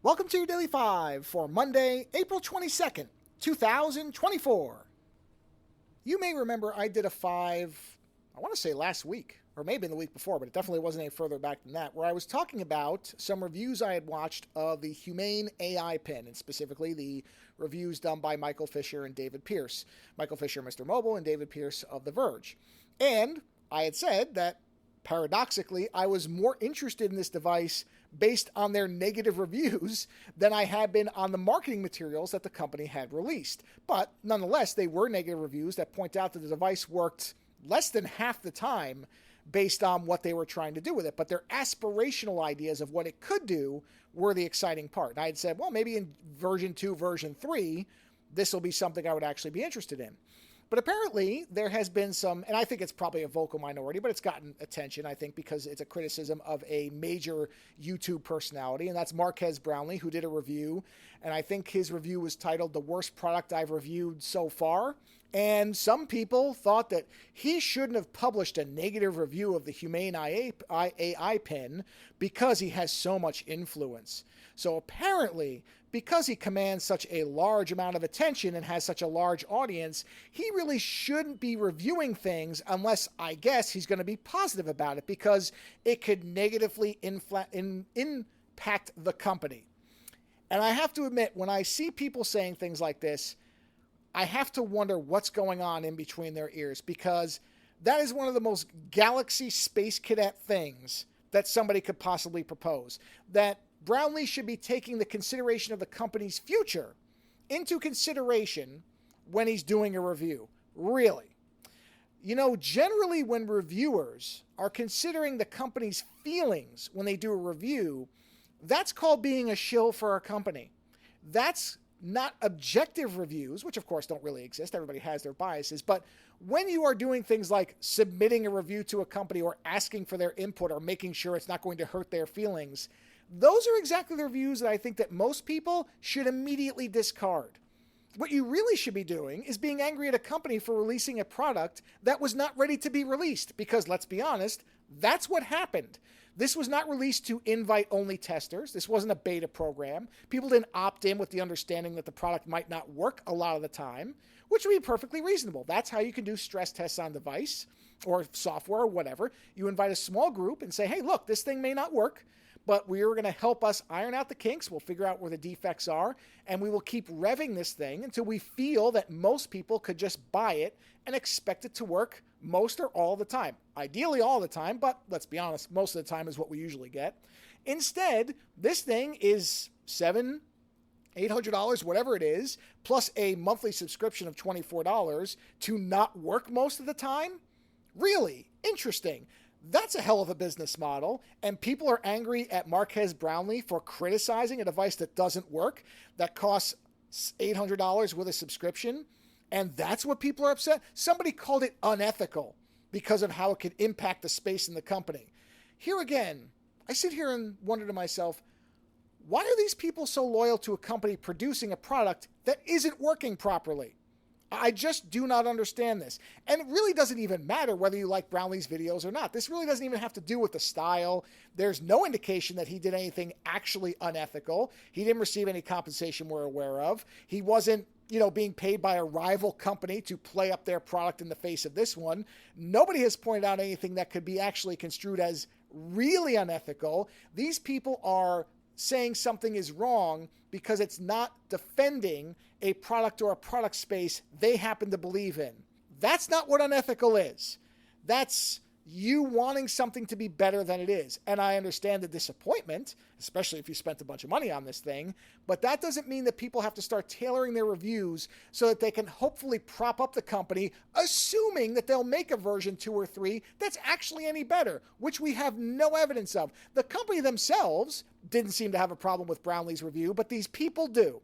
Welcome to your Daily 5 for Monday, April 22nd, 2024. You may remember I did a 5, I want to say last week, or maybe in the week before, but it definitely wasn't any further back than that, where I was talking about some reviews I had watched of the Humane AI Pin, and specifically the reviews done by Michael Fisher and David Pierce. Michael Fisher, Mr. Mobile, and David Pierce of The Verge. And I had said that, paradoxically, I was more interested in this device based on their negative reviews than I had been on the marketing materials that the company had released. But nonetheless, they were negative reviews that point out that the device worked less than half the time based on what they were trying to do with it. But their aspirational ideas of what it could do were the exciting part. And I had said, well, maybe in version 2, version 3, this will be something I would actually be interested in. But apparently there has been some, and I think it's probably a vocal minority, but it's gotten attention, I think, because it's a criticism of a major YouTube personality, and that's Marques Brownlee, who did a review, and I think his review was titled "The Worst Product I've Reviewed So Far." And some people thought that he shouldn't have published a negative review of the Humane AI Pin because he has so much influence. So apparently, because he commands such a large amount of attention and has such a large audience, he really shouldn't be reviewing things unless, I guess, he's going to be positive about it because it could negatively impact the company. And I have to admit, when I see people saying things like this, I have to wonder what's going on in between their ears, because that is one of the most galaxy space cadet things that somebody could possibly propose. That Brownlee should be taking the consideration of the company's future into consideration when he's doing a review. Really. You know, generally when reviewers are considering the company's feelings when they do a review, that's called being a shill for a company. That's not objective reviews, which of course don't really exist. Everybody has their biases. But when you are doing things like submitting a review to a company or asking for their input or making sure it's not going to hurt their feelings, those are exactly the reviews that I think that most people should immediately discard. What you really should be doing is being angry at a company for releasing a product that was not ready to be released. Because let's be honest, that's what happened. This was not released to invite-only testers. This wasn't a beta program. People didn't opt in with the understanding that the product might not work a lot of the time, which would be perfectly reasonable. That's how you can do stress tests on device or software or whatever. You invite a small group and say, hey, look, this thing may not work, but we are going to help us iron out the kinks. We'll figure out where the defects are, and we will keep revving this thing until we feel that most people could just buy it and expect it to work most or all the time. Ideally all the time, but let's be honest, most of the time is what we usually get. Instead, this thing is $700, $800, whatever it is, plus a monthly subscription of $24 to not work most of the time? Really? Interesting. That's a hell of a business model, and people are angry at Marques Brownlee for criticizing a device that doesn't work, that costs $800 with a subscription, and that's what people are upset. Somebody called it unethical because of how it could impact the space in the company. Here again, I sit here and wonder to myself, why are these people so loyal to a company producing a product that isn't working properly? I just do not understand this. And it really doesn't even matter whether you like Brownlee's videos or not. This really doesn't even have to do with the style. There's no indication that he did anything actually unethical. He didn't receive any compensation we're aware of. He wasn't, being paid by a rival company to play up their product in the face of this one. Nobody has pointed out anything that could be actually construed as really unethical. These people are saying something is wrong because it's not defending a product or a product space they happen to believe in. That's not what unethical is. That's you wanting something to be better than it is. And I understand the disappointment, especially if you spent a bunch of money on this thing, but that doesn't mean that people have to start tailoring their reviews so that they can hopefully prop up the company, assuming that they'll make a version 2 or 3 that's actually any better, which we have no evidence of. The company themselves didn't seem to have a problem with Brownlee's review, but these people do.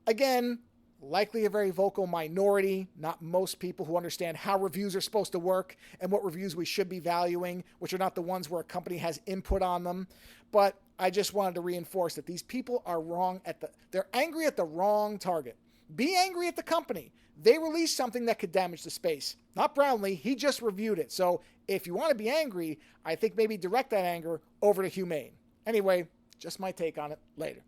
Again, likely a very vocal minority, not most people who understand how reviews are supposed to work and what reviews we should be valuing, which are not the ones where a company has input on them. But I just wanted to reinforce that these people are they're angry at the wrong target. Be angry at the company. They released something that could damage the space. Not Brownlee, he just reviewed it. So if you want to be angry, I think maybe direct that anger over to Humane. Anyway, just my take on it. Later.